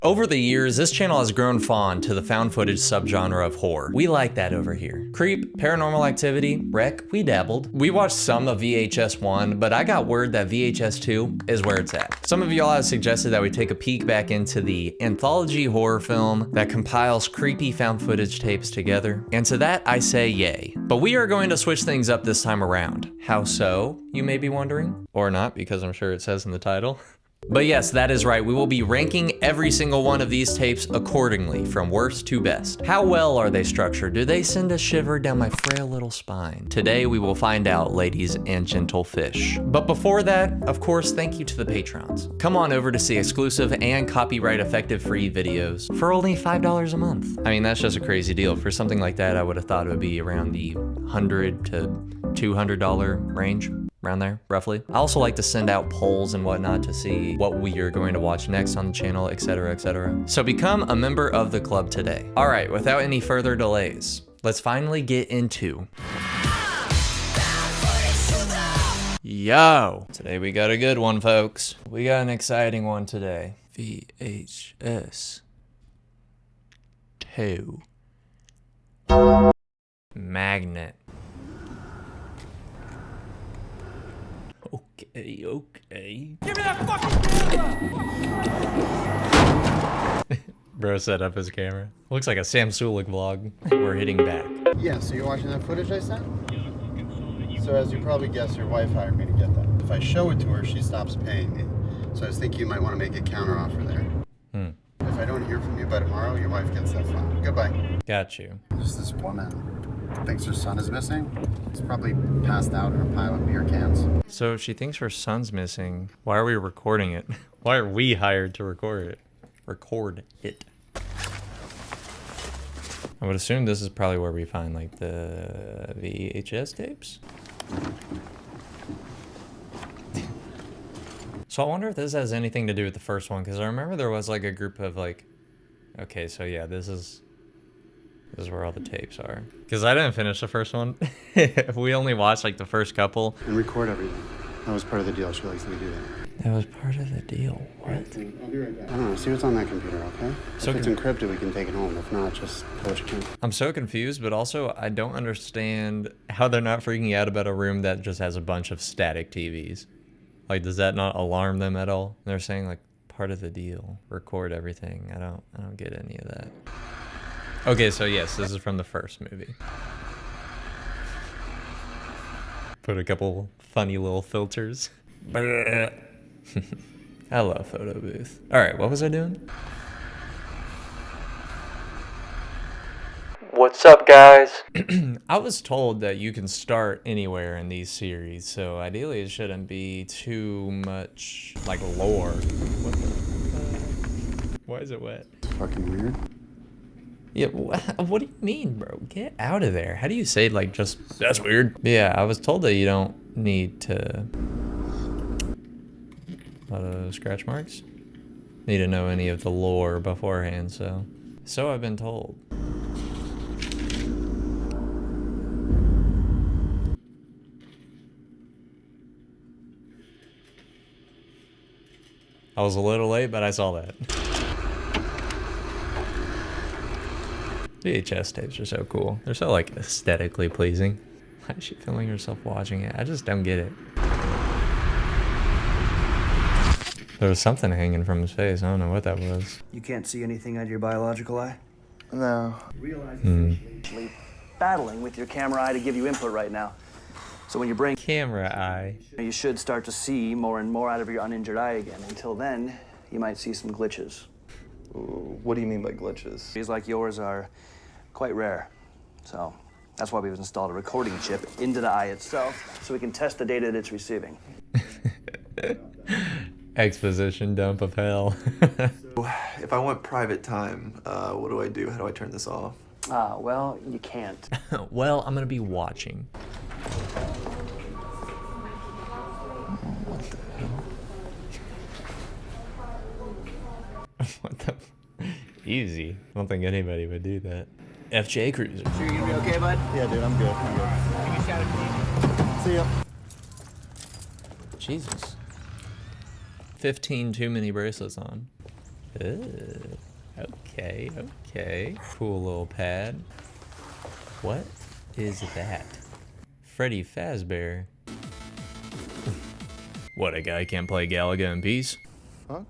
Over the years, this channel has grown fond to the found footage subgenre of horror. We like that over here. Creep, Paranormal Activity, Wreck, we dabbled. We watched some of VHS 1, but I got word that VHS 2 is where it's at. Some of y'all have suggested that we take a peek back into the anthology horror film that compiles creepy found footage tapes together. And to that, I say yay. But we are going to switch things up this time around. How so, you may be wondering? Or not, because I'm sure it says in the title. But yes, that is right. We will be ranking every single one of these tapes accordingly, from worst to best. How well are they structured? Do they send a shiver down my frail little spine? Today we will find out, ladies and gentle fish. But before that, of course, thank you to the patrons. Come on over to see exclusive and copyright effective free videos for only $5 a month. I mean, that's just a crazy deal. For something like that, I would have thought it would be around the $100 to $200 range. Around there, roughly. I also like to send out polls and whatnot to see what we are going to watch next on the channel, etc., etc. So become a member of the club today. All right, without any further delays, let's finally get into... Yo! Today we got a good one, folks. We got an exciting one today. VHS 2. Magnet. Okay. Give me that fucking camera! Bro set up his camera. Looks like a Sam Sulik vlog. We're hitting back. Yeah, so you're watching that footage I sent? So as you probably guessed, your wife hired me to get that. If I show it to her, she stops paying me. So I was thinking you might want to make a counter offer there. If I don't hear from you by tomorrow, your wife gets that fund. Goodbye. Got you. There's this woman thinks her son is missing. He's probably passed out in a pile of beer cans. So if she thinks her son's missing, why are we recording it? Why are we hired to record it? Record it. I would assume this is probably where we find like the VHS tapes. So I wonder if this has anything to do with the first one, because I remember there was like a group of like, okay, so yeah, this is where all the tapes are. Because I didn't finish the first one. We only watched like the first couple. And record everything. That was part of the deal. She likes me to do that. That was part of the deal. What? I'll be right back. I don't know. See what's on that computer, okay? So if it's encrypted, we can take it home. If not, just put what you can. I'm so confused, but also I don't understand how they're not freaking out about a room that just has a bunch of static TVs. Like, does that not alarm them at all? They're saying like part of the deal. Record everything. I don't get any of that. Okay, so yes, this is from the first movie. Put a couple funny little filters. I love photo booth. All right, what was I doing? What's up, guys? I was told that you can start anywhere in these series, so ideally it shouldn't be too much like lore. What the? Why is it wet? It's fucking weird. Yeah, what do you mean, bro? Get out of there. How do you say, like, just, that's weird? Yeah, I was told that you don't need to... A lot of scratch marks? Need to know any of the lore beforehand, so... So I've been told. I was a little late, but I saw that. VHS tapes are so cool. They're so like aesthetically pleasing. Why is she filming herself watching it? I just don't get it. There was something hanging from his face. I don't know what that was. You can't see anything out of your biological eye? No. Realize you're actually battling with your camera eye to give you input right now. So when your brain... Camera eye. You should start to see more and more out of your uninjured eye again. Until then, you might see some glitches. What do you mean by glitches? These like yours are quite rare. So that's why we've installed a recording chip into the eye itself so we can test the data that it's receiving. Exposition dump of hell. If I want private time, what do I do? How do I turn this off? Well, you can't. Well, I'm gonna be watching. What the hell? What the? Easy. I don't think anybody would do that. FJ Cruiser. Sure you're gonna be okay, bud? Yeah, dude, I'm good. I'm good. Give me a shout out. See ya. Jesus. 15 too many bracelets on. Okay, okay. Cool little pad. What is that? Freddy Fazbear. What, a guy can't play Galaga in peace? Fuck?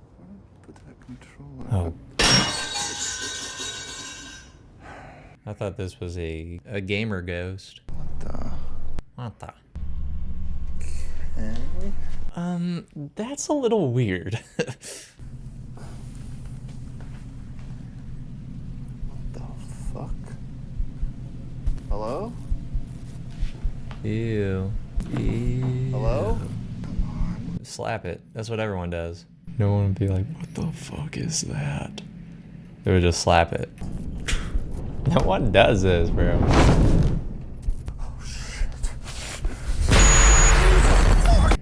Put that controller. Oh. I thought this was a gamer ghost. What the? Okay. That's a little weird. What the fuck? Hello? Ew. Ew. Hello? Slap it. That's what everyone does. No one would be like, what the fuck is that? They would just slap it. No one does this, bro. Oh shit.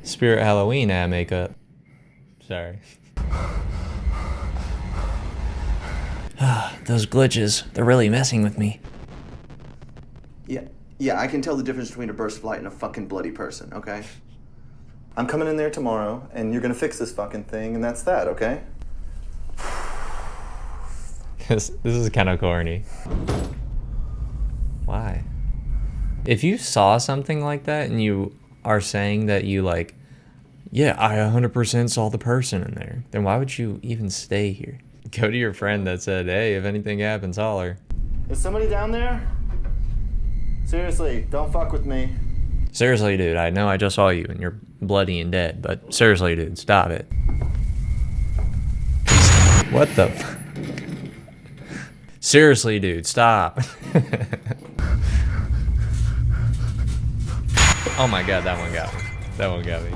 Spirit Halloween ad makeup. Sorry. Those glitches, they're really messing with me. Yeah, I can tell the difference between a burst of light and a fucking bloody person, okay? I'm coming in there tomorrow, and you're gonna fix this fucking thing, and that's that, okay? This is kind of corny. Why? If you saw something like that and you are saying that you like, yeah, I 100% saw the person in there, then why would you even stay here? Go to your friend that said, hey, if anything happens, holler. Is somebody down there? Seriously, don't fuck with me. Seriously, dude, I know I just saw you and you're bloody and dead, but seriously, dude, stop it. What the? Seriously, dude, stop. Oh my god, that one got me. That one got me.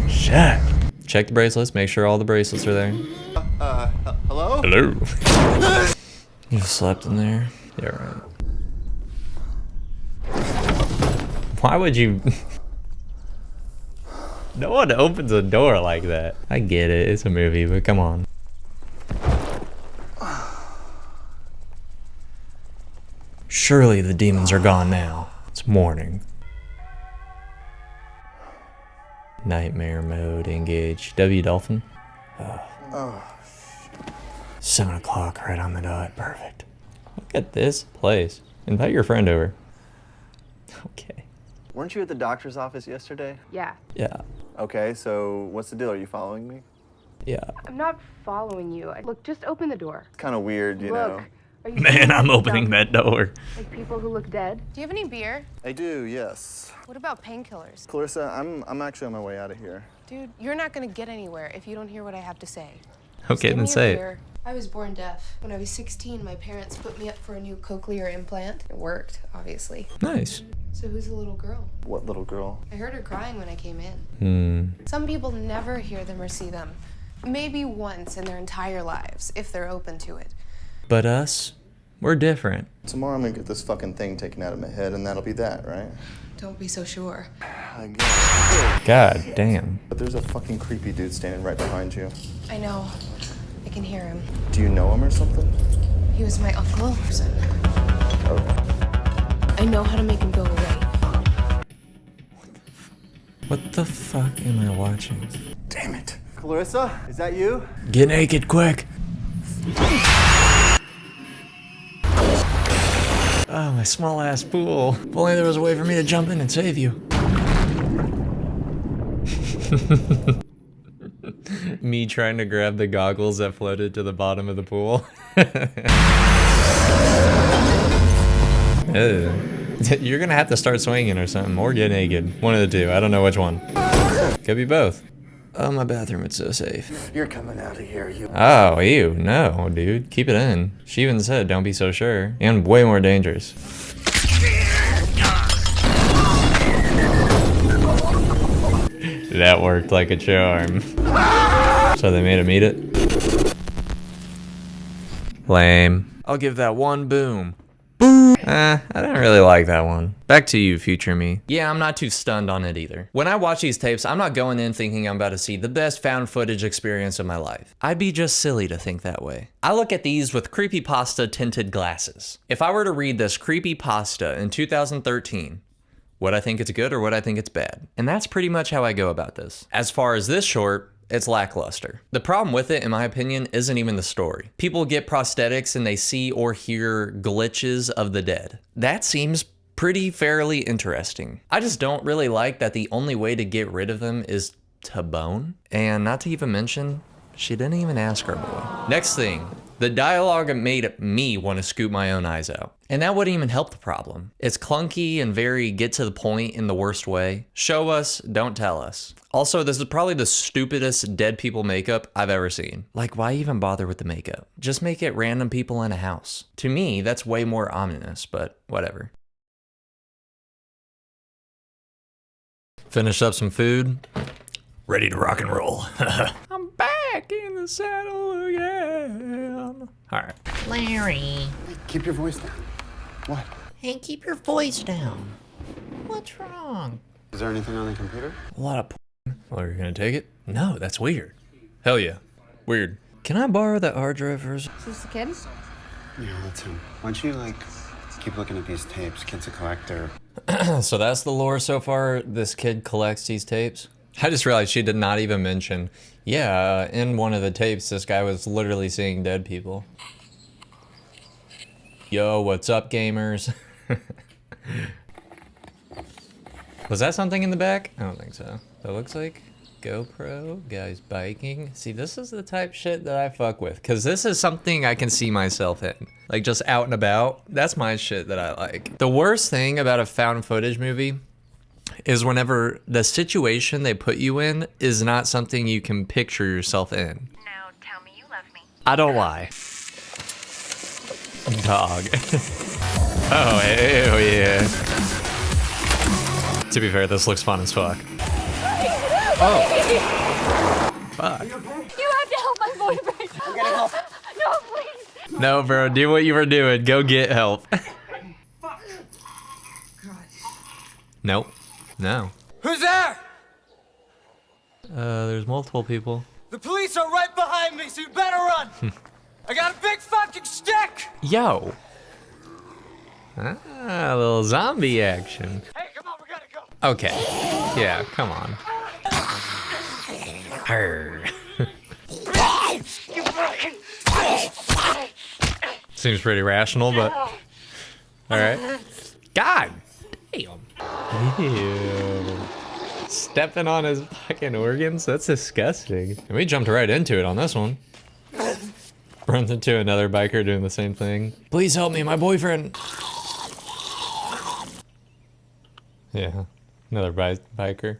Shit. Check the bracelets, make sure all the bracelets are there. Hello? Hello. You just slept in there? Yeah, right. Why would you? No one opens a door like that. I get it, it's a movie, but come on. Surely the demons are gone now. It's morning. Nightmare mode engaged. W Dolphin. Oh. 7 o'clock, right on the dot. Perfect. Look at this place. Invite your friend over. Okay. Weren't you at the doctor's office yesterday? Yeah. Yeah. Okay, so what's the deal? Are you following me? Yeah. I'm not following you. Look, just open the door. It's kind of weird, you Look, know. are you Man, seeing I'm stuff opening that door. Like people who look dead? Do you have any beer? I do, yes. What about painkillers? Clarissa, I'm actually on my way out of here. Dude, you're not gonna get anywhere if you don't hear what I have to say. Okay, Give then me say your it. beer. I was born deaf. When I was 16, my parents put me up for a new cochlear implant. It worked, obviously. Nice. So who's the little girl? What little girl? I heard her crying when I came in. Hmm. Some people never hear them or see them. Maybe once in their entire lives, if they're open to it. But us, we're different. Tomorrow I'm gonna get this fucking thing taken out of my head, and that'll be that, right? Don't be so sure. I guess. God damn. But there's a fucking creepy dude standing right behind you. I know. I can hear him. Do you know him or something? He was my uncle. Oh. I know how to make him go away. What the fuck am I watching? Damn it. Clarissa, is that you? Get naked, quick. Oh, my small ass pool. If only there was a way for me to jump in and save you. Me trying to grab the goggles that floated to the bottom of the pool. Ew. You're gonna have to start swinging or something, or get naked. One of the two. I don't know which one. Could be both. Oh, my bathroom, it's so safe. You're coming out of here, you. Oh, ew. No, dude. Keep it in. She even said don't be so sure. And way more dangerous. That worked like a charm. So they made him eat it? Lame. I'll give that one boom. Boom! I didn't really like that one. Back to you, future me. Yeah, I'm not too stunned on it either. When I watch these tapes, I'm not going in thinking I'm about to see the best found footage experience of my life. I'd be just silly to think that way. I look at these with creepypasta tinted glasses. If I were to read this creepypasta in 2013, what I think it's good or what I think it's bad. And that's pretty much how I go about this. As far as this short, it's lackluster. The problem with it, in my opinion, isn't even the story. People get prosthetics and they see or hear glitches of the dead. That seems pretty fairly interesting. I just don't really like that the only way to get rid of them is to bone. And not to even mention, she didn't even ask our boy. Next thing, the dialogue made me want to scoop my own eyes out. And that wouldn't even help the problem. It's clunky and very get to the point in the worst way. Show us, don't tell us. Also, this is probably the stupidest dead people makeup I've ever seen. Like, why even bother with the makeup? Just make it random people in a house. To me, that's way more ominous, but whatever. Finished up some food. Ready to rock and roll. I'm back in the saddle again. All right. Larry. Keep your voice down. What? Hey, keep your voice down. What's wrong? Is there anything on the computer? A lot of porn. Oh, you're gonna take it? No, that's weird. Hell yeah. Weird. Can I borrow that hard drive first? Is this the kid? Yeah, that's him. Why don't you, like, keep looking at these tapes? Kid's a collector. So that's the lore so far. This kid collects these tapes. I just realized she did not even mention, yeah, in one of the tapes, this guy was literally seeing dead people. Yo, what's up, gamers? Was that something in the back? I don't think so. That looks like GoPro, guys biking. See, this is the type shit that I fuck with, because this is something I can see myself in. Like, just out and about. That's my shit that I like. The worst thing about a found footage movie is whenever the situation they put you in is not something you can picture yourself in. Now tell me you love me. I don't lie. Dog. Oh, hell yeah. To be fair, this looks fun as fuck. Oh. Fuck. You have to help my boyfriend. I'm gonna help. No, please. No, bro, do what you were doing. Go get help. Nope. No. Who's there? There's multiple people. The police are right behind me, so you better run. I got a big fucking stick. Yo. Ah, a little zombie action. Hey, come on, we gotta go. Okay. Yeah, come on. Arr. Seems pretty rational, but all right. God damn. Ew. Stepping on his fucking organs? That's disgusting. And we jumped right into it on this one. Runs into another biker doing the same thing. Please help me, my boyfriend. Yeah, another biker.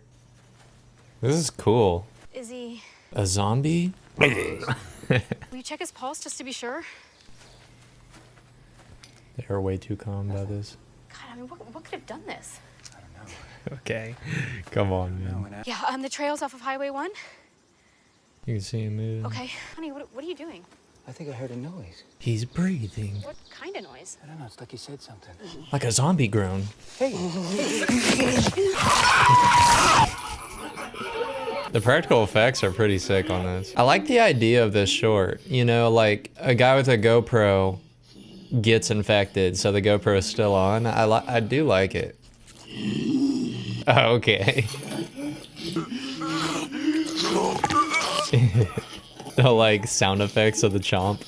This is cool. Is he? A zombie? Will you check his pulse just to be sure? They are way too calm about this. God, I mean, what could have done this? Okay, come on, man. Yeah, the trail's off of Highway 1. You can see him move. Okay, honey, what are you doing? I think I heard a noise. He's breathing. What kind of noise? I don't know, it's like he said something. Like a zombie groan. Hey. The practical effects are pretty sick on this. I like the idea of this short. You know, like a guy with a GoPro gets infected, so the GoPro is still on. I do like it. Oh, okay. The like sound effects of the chomp.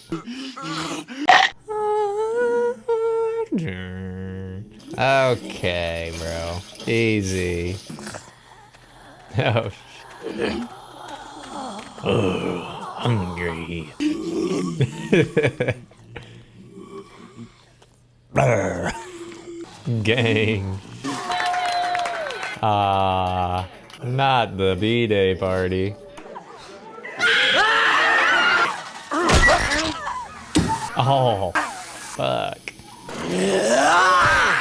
Okay, bro. Easy. Oh, shit. Oh, hungry. Gang. Not the B-Day party. Oh, fuck.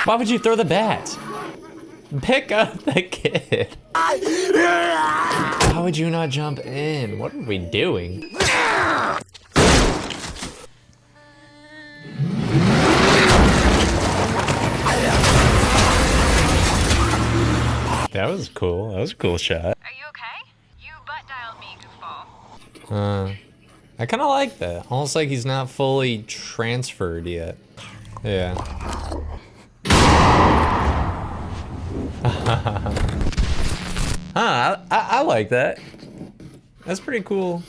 Why would you throw the bat? Pick up the kid. How would you not jump in? What are we doing? That was cool. That was a cool shot. Are you okay? You butt dialed me, goofball. I kind of like that. Almost like he's not fully transferred yet. Yeah. I like that. That's pretty cool.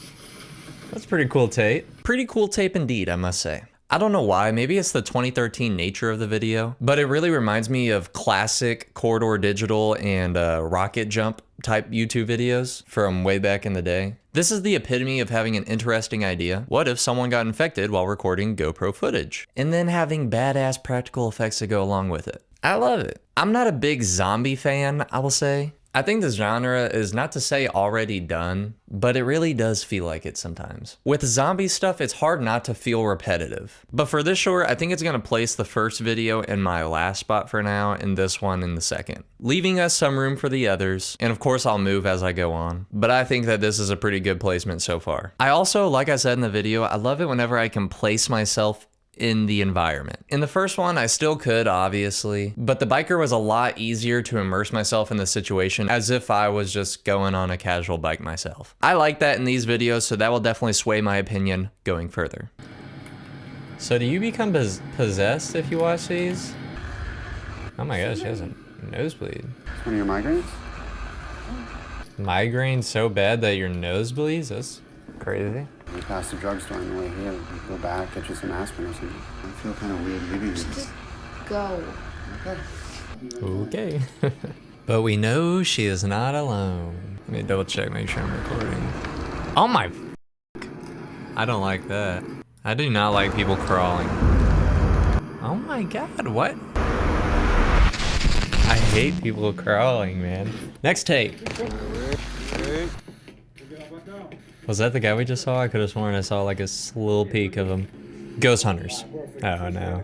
That's pretty cool tape. Pretty cool tape indeed, I must say. I don't know why, maybe it's the 2013 nature of the video, but it really reminds me of classic Corridor Digital and Rocket Jump type YouTube videos from way back in the day. This is the epitome of having an interesting idea. What if someone got infected while recording GoPro footage? And then having badass practical effects to go along with it. I love it. I'm not a big zombie fan, I will say. I think this genre is not to say already done, but it really does feel like it sometimes. With zombie stuff, it's hard not to feel repetitive. But for this short, I think it's gonna place the first video in my last spot for now, and this one in the second, leaving us some room for the others. And of course, I'll move as I go on, but I think that this is a pretty good placement so far. I also, like I said in the video, I love it whenever I can place myself in the environment. In the first one, I still could, obviously, but the biker was a lot easier to immerse myself in the situation as if I was just going on a casual bike myself. I like that in these videos, so that will definitely sway my opinion going further. So do you become possessed if you watch these? Oh my gosh, she has a nosebleed. It's one of your migraines? Migraine so bad that your nose bleeds? That's crazy. We passed the drugstore on the way here. We go back, get you some aspirin or something. I feel kind of weird leaving you. Just go. Okay. But we know she is not alone. Let me double check, make sure I'm recording. Oh my I don't like that. I do not like people crawling. Oh my god, what? I hate people crawling, man. Next take. Was that the guy we just saw? I could have sworn I saw like a little peek of him. Ghost hunters. Oh no.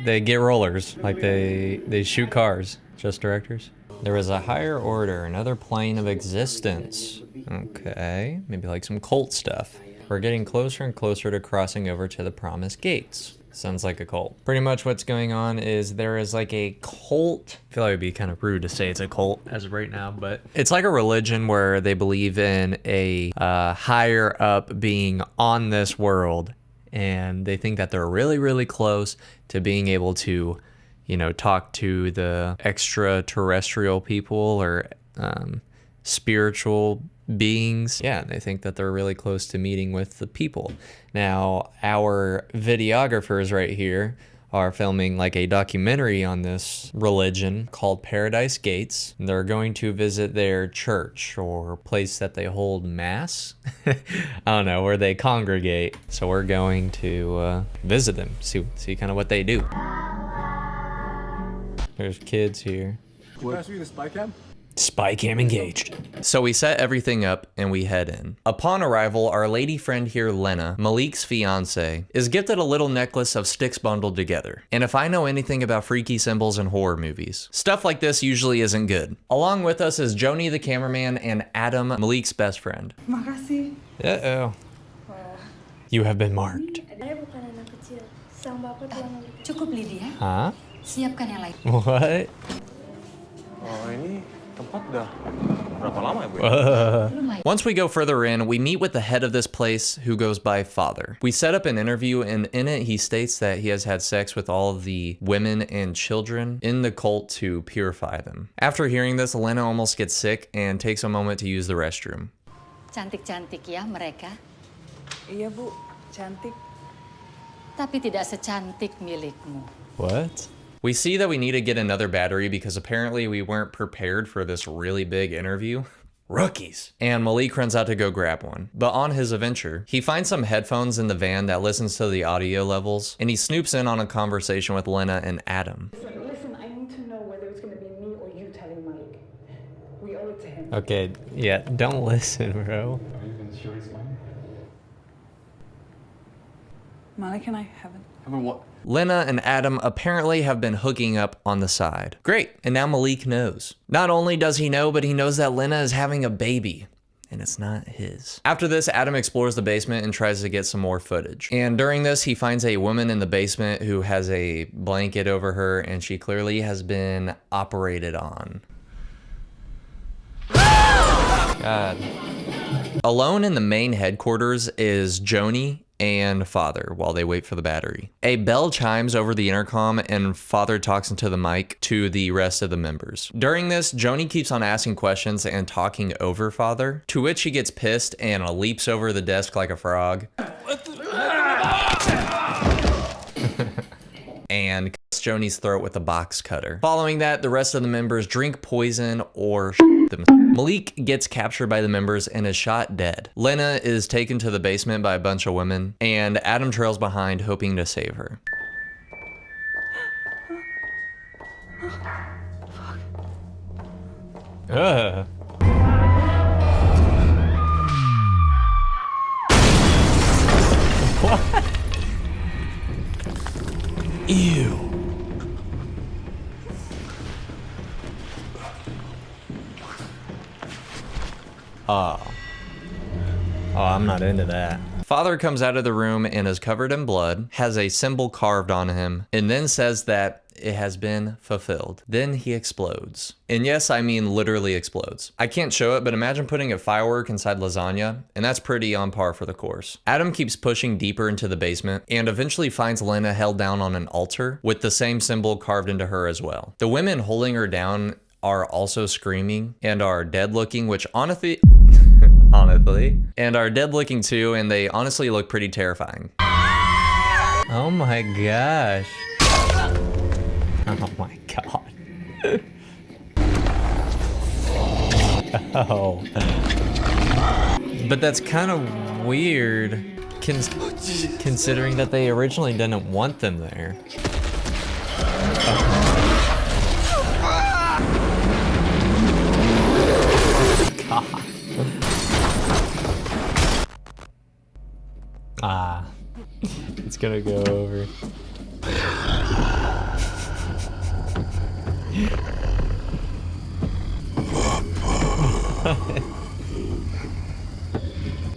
They get rollers. Like they shoot cars. Just directors. There is a higher order, another plane of existence. Okay, maybe like some cult stuff. We're getting closer and closer to crossing over to the promised gates. Sounds like a cult. Pretty much what's going on is there is like a cult. I feel like it'd be kind of rude to say it's a cult as of right now, but it's like a religion where they believe in a higher up being on this world, and they think that they're really, really close to being able to, you know, talk to the extraterrestrial people or spiritual beings. Yeah, they think that they're really close to meeting with the people. Now, our videographers right here are filming like a documentary on this religion called Paradise Gates. They're going to visit their church or place that they hold mass. I don't know, where they congregate. So we're going to visit them, see kind of what they do. There's kids here. Can I ask you the spy cam? Spy cam engaged. So we set everything up and we head in. Upon arrival, our lady friend here, Lena, Malik's fiance, is gifted a little necklace of sticks bundled together. And if I know anything about freaky symbols in horror movies, stuff like this usually isn't good. Along with us is Joni the cameraman and Adam, Malik's best friend. Makasih. Uh-oh. You have been marked. Cukup Lydia. Huh? Siapkan yang lain. What? Oh, ini tempat udah berapa lama ya, Bu? Once we go further in, we meet with the head of this place who goes by Father. We set up an interview, and in it he states that he has had sex with all of the women and children in the cult to purify them. After hearing this, Elena almost gets sick and takes a moment to use the restroom. Cantik-cantik ya mereka. Iya, Bu. Cantik. Tapi tidak secantik milikmu. What? We see that we need to get another battery because apparently we weren't prepared for this really big interview. Rookies. And Malik runs out to go grab one. But on his adventure, he finds some headphones in the van that listens to the audio levels, and he snoops in on a conversation with Lena and Adam. Listen, I need to know whether it's gonna be me or you telling Malik. We owe it to him. Okay, yeah, don't listen, bro. Are you even sure it's mine? Malik and I haven't. Haven't what? Lena and Adam apparently have been hooking up on the side. Great, and now Malik knows. Not only does he know, but he knows that Lena is having a baby, and it's not his. After this, Adam explores the basement and tries to get some more footage. And during this, he finds a woman in the basement who has a blanket over her, and she clearly has been operated on. God. Alone in the main headquarters is Joni and Father while they wait for the battery. A bell chimes over the intercom and Father talks into the mic to the rest of the members. During this, Joni keeps on asking questions and talking over Father, to which he gets pissed and leaps over the desk like a frog. And cuts Joni's throat with a box cutter. Following that, the rest of the members drink poison or them. Malik gets captured by the members and is shot dead. Lena is taken to the basement by a bunch of women, and Adam trails behind hoping to save her. What? Ew. Oh, I'm not into that. Father comes out of the room and is covered in blood, has a symbol carved on him, and then says that it has been fulfilled. Then he explodes. And yes, I mean literally explodes. I can't show it, but imagine putting a firework inside lasagna, and that's pretty on par for the course. Adam keeps pushing deeper into the basement and eventually finds Lena held down on an altar with the same symbol carved into her as well. The women holding her down are also screaming and are dead looking, which honestly, and are dead looking too, and they honestly look pretty terrifying. Oh my gosh. Oh my god. Oh. But that's kind of weird, considering that they originally didn't want them there. God. It's gonna go over.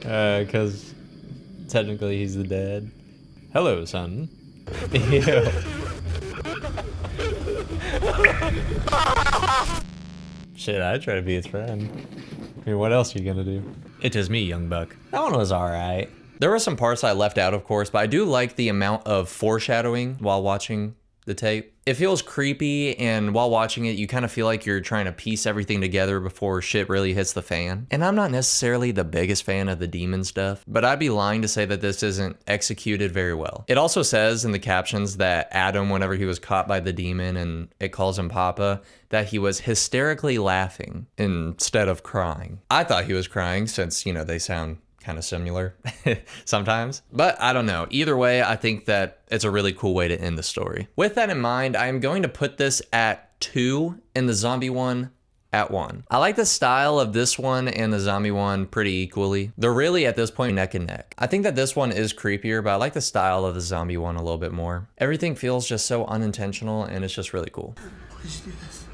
Because technically he's the dad. Hello, son. Ew. Shit, I'd try to be his friend. I mean, what else are you gonna do? It is me, young buck. That one was alright. There were some parts I left out, of course, but I do like the amount of foreshadowing while watching the tape. It feels creepy, and while watching it, you kind of feel like you're trying to piece everything together before shit really hits the fan. And I'm not necessarily the biggest fan of the demon stuff, but I'd be lying to say that this isn't executed very well. It also says in the captions that Adam, whenever he was caught by the demon and it calls him Papa, that he was hysterically laughing instead of crying. I thought he was crying since, you know, they sound kind of similar sometimes, but I don't know. Either way, I think that it's a really cool way to end the story. With that in mind, I'm going to put this at 2 and the zombie one at 1. I like the style of this one and the zombie one pretty equally. They're really at this point neck and neck. I think that this one is creepier, but I like the style of the zombie one a little bit more. Everything feels just so unintentional and it's just really cool. Why did you do this?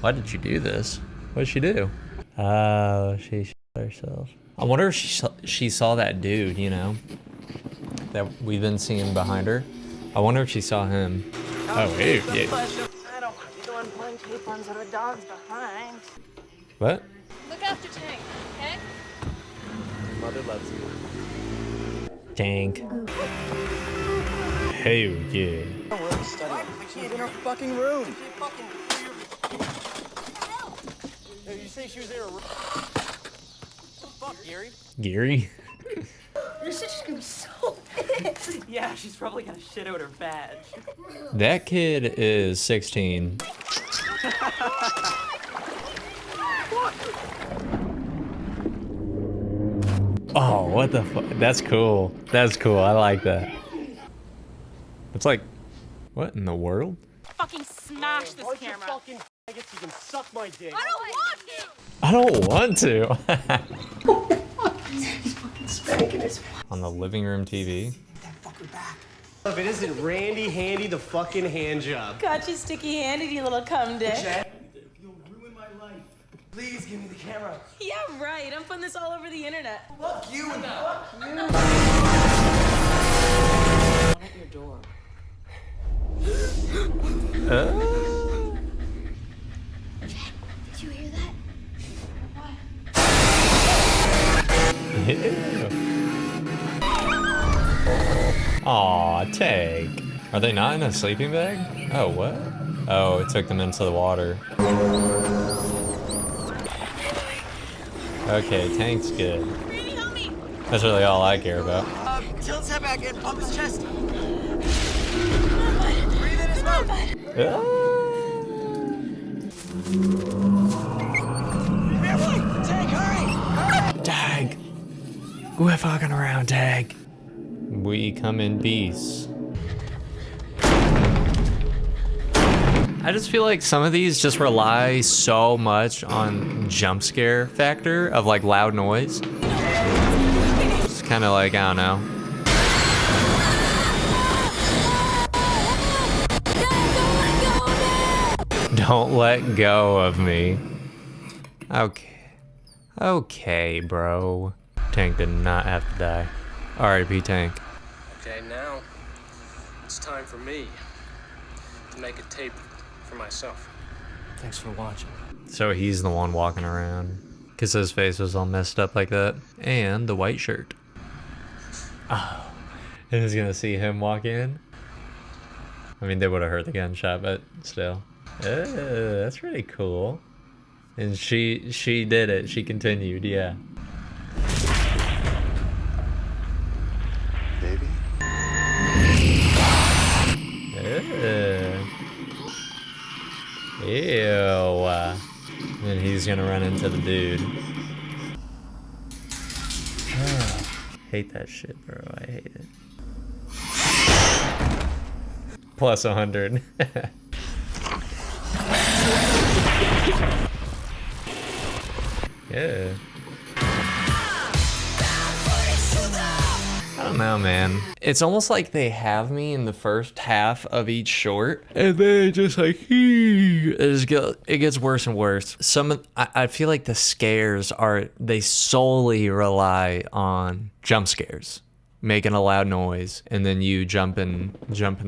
Why did you do this? What did she do? Oh, she shot herself. I wonder if she saw that dude, you know, that we've been seeing behind her. I wonder if she saw him. Oh, ew, yeah. I don't want to be the one pulling tampons out of a dog's behind. What? Look after Tank, okay? Mother loves you. Tank. Hell yeah. She's in her fucking room. Hey, you say she was in her room? Fuck, Gary. Gary? Your sister's gonna be so pissed. Yeah, she's probably gonna shit out her badge. That kid is 16. Oh, what the fuck? That's cool. That's cool. I like that. It's like, what in the world? Fucking smash this camera. Fucking you can suck my dick. I don't want to. I don't want to. He's fucking spanking his. On the living room TV. That fucker back. If it isn't Randy Handy the fucking hand job. Got you sticky handed, you little cum dick. You'll ruin my life. Please give me the camera. Yeah, right. I'm putting this all over the internet. Fuck you and fuck you. Open your door. Did you hear that? Ew. Aw, Tank. Are they not in a sleeping bag? Oh, what? Oh, it took them into the water. Okay, Tank's good. That's really all I care about. Tilt his head back in, pump his chest. Tag! Quit fucking around, Tag. We come in peace. I just feel like some of these just rely so much on jump scare factor of like loud noise. It's kind of like, I don't know. Don't let go of me. Okay. Okay, bro. Tank did not have to die. R.I.P. Tank. Okay, now it's time for me to make a tape for myself. Thanks for watching. So he's the one walking around because his face was all messed up like that. And the white shirt. Oh. And he's gonna see him walk in. I mean, they would have heard the gunshot, but still. That's really cool. And she did it. She continued, yeah. Baby? Ew. And he's gonna run into the dude. Hate that shit, bro. I hate it. Plus 100. Yeah. I don't know, man. It's almost like they have me in the first half of each short, and then just like, it gets worse and worse. I feel like the scares they solely rely on jump scares, making a loud noise, and then you jumping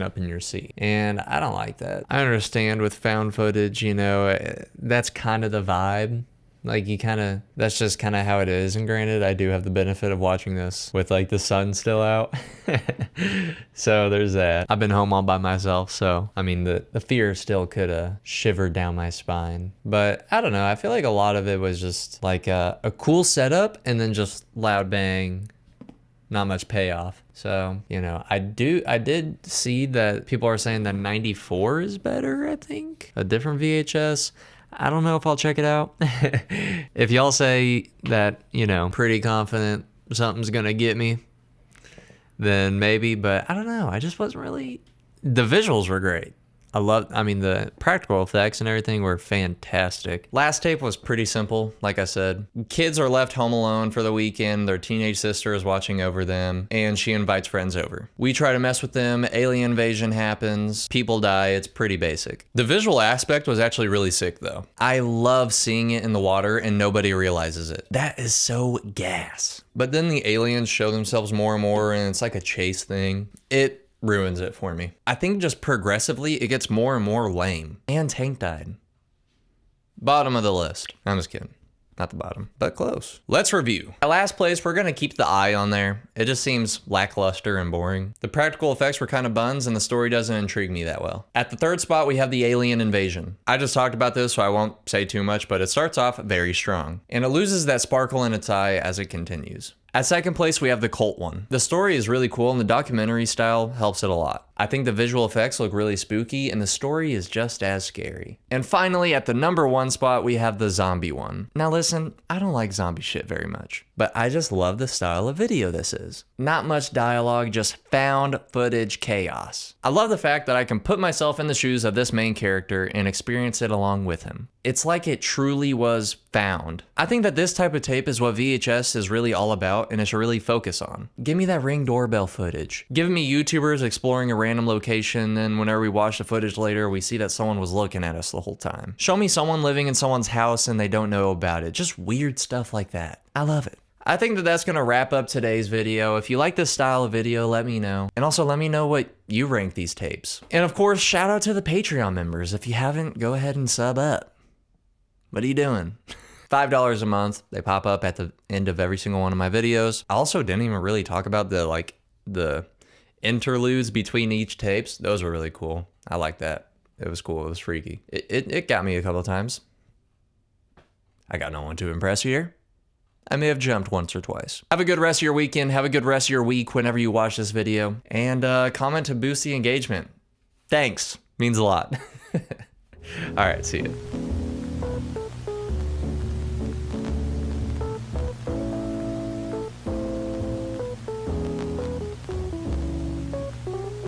up in your seat. And I don't like that. I understand with found footage, you know, that's kind of the vibe. Like that's just kind of how it is. And granted, I do have the benefit of watching this with like the sun still out. So there's that. I've been home all by myself. So, I mean, the fear still could have shivered down my spine. But I don't know. I feel like a lot of it was just like a cool setup and then just loud bang, not much payoff. So, you know, I did see that people are saying that 94 is better, I think. A different VHS. I don't know if I'll check it out. If y'all say that, you know, pretty confident something's gonna get me, then maybe, but I don't know. I just wasn't really... The visuals were great. I mean, the practical effects and everything were fantastic. Last tape was pretty simple, like I said. Kids are left home alone for the weekend, their teenage sister is watching over them, and she invites friends over. We try to mess with them, alien invasion happens, people die, it's pretty basic. The visual aspect was actually really sick though. I love seeing it in the water and nobody realizes it. That is so gas. But then the aliens show themselves more and more and it's like a chase thing. It ruins it for me. I think just progressively it gets more and more lame. And Tank died. Bottom of the list. I'm just kidding. Not the bottom, but close. Let's review. At last place, we're gonna keep the eye on there. It just seems lackluster and boring. The practical effects were kind of buns and the story doesn't intrigue me that well. At the third spot, we have the alien invasion. I just talked about this, so I won't say too much, but it starts off very strong. And it loses that sparkle in its eye as it continues. At second place, we have the cult one. The story is really cool and the documentary style helps it a lot. I think the visual effects look really spooky and the story is just as scary. And finally, at the number one spot, we have the zombie one. Now listen, I don't like zombie shit very much, but I just love the style of video this is. Not much dialogue, just found footage chaos. I love the fact that I can put myself in the shoes of this main character and experience it along with him. It's like it truly was found. I think that this type of tape is what VHS is really all about and it should really focus on. Give me that Ring doorbell footage. Give me YouTubers exploring a random location and whenever we watch the footage later, we see that someone was looking at us the whole time. Show me someone living in someone's house and they don't know about it. Just weird stuff like that. I love it. I think that that's gonna wrap up today's video. If you like this style of video, let me know. And also let me know what you rank these tapes. And of course, shout out to the Patreon members. If you haven't, go ahead and sub up. What are you doing? $5 a month. They pop up at the end of every single one of my videos. I also didn't even really talk about the interludes between each tapes. Those were really cool. I like that. It was cool. It was freaky. It got me a couple of times. I got no one to impress here. I may have jumped once or twice. Have a good rest of your weekend. Have a good rest of your week whenever you watch this video. And comment to boost the engagement. Thanks. Means a lot. All right, see ya.